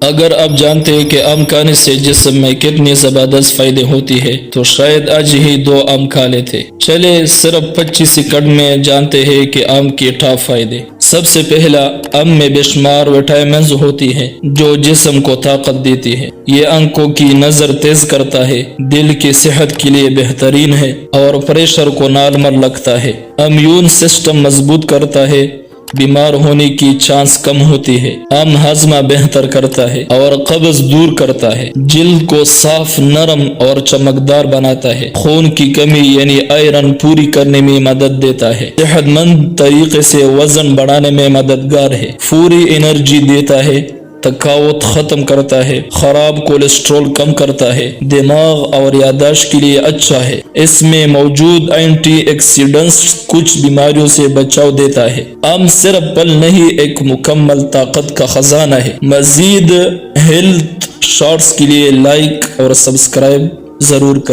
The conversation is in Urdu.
اگر آپ جانتے ہیں کہ آم کھانے سے جسم میں کتنی زبردست فائدے ہوتی ہے تو شاید آج ہی 2 آم کھا لیتے۔ چلے صرف 25 سیکنڈ میں جانتے ہیں کہ آم کے ٹاپ فائدے۔ سب سے پہلا، آم میں بے شمار وٹامنز ہوتی ہیں جو جسم کو طاقت دیتی ہے۔ یہ آنکھوں کی نظر تیز کرتا ہے، دل کی صحت کے لیے بہترین ہے اور پریشر کو نارمل رکھتا ہے۔ امیون سسٹم مضبوط کرتا ہے، بیمار ہونے کی چانس کم ہوتی ہے۔ آم ہاضمہ بہتر کرتا ہے اور قبض دور کرتا ہے۔ جلد کو صاف، نرم اور چمکدار بناتا ہے۔ خون کی کمی یعنی آئرن پوری کرنے میں مدد دیتا ہے۔ صحت مند طریقے سے وزن بڑھانے میں مددگار ہے۔ فوری انرجی دیتا ہے، تھکاوٹ ختم کرتا ہے، خراب کولیسٹرول کم کرتا ہے، دماغ اور یادداشت کے لیے اچھا ہے۔ اس میں موجود اینٹی آکسیڈنٹس کچھ بیماریوں سے بچاؤ دیتا ہے۔ آم صرف پھل نہیں، ایک مکمل طاقت کا خزانہ ہے۔ مزید ہیلتھ شارٹس کے لیے لائک اور سبسکرائب ضرور کریں۔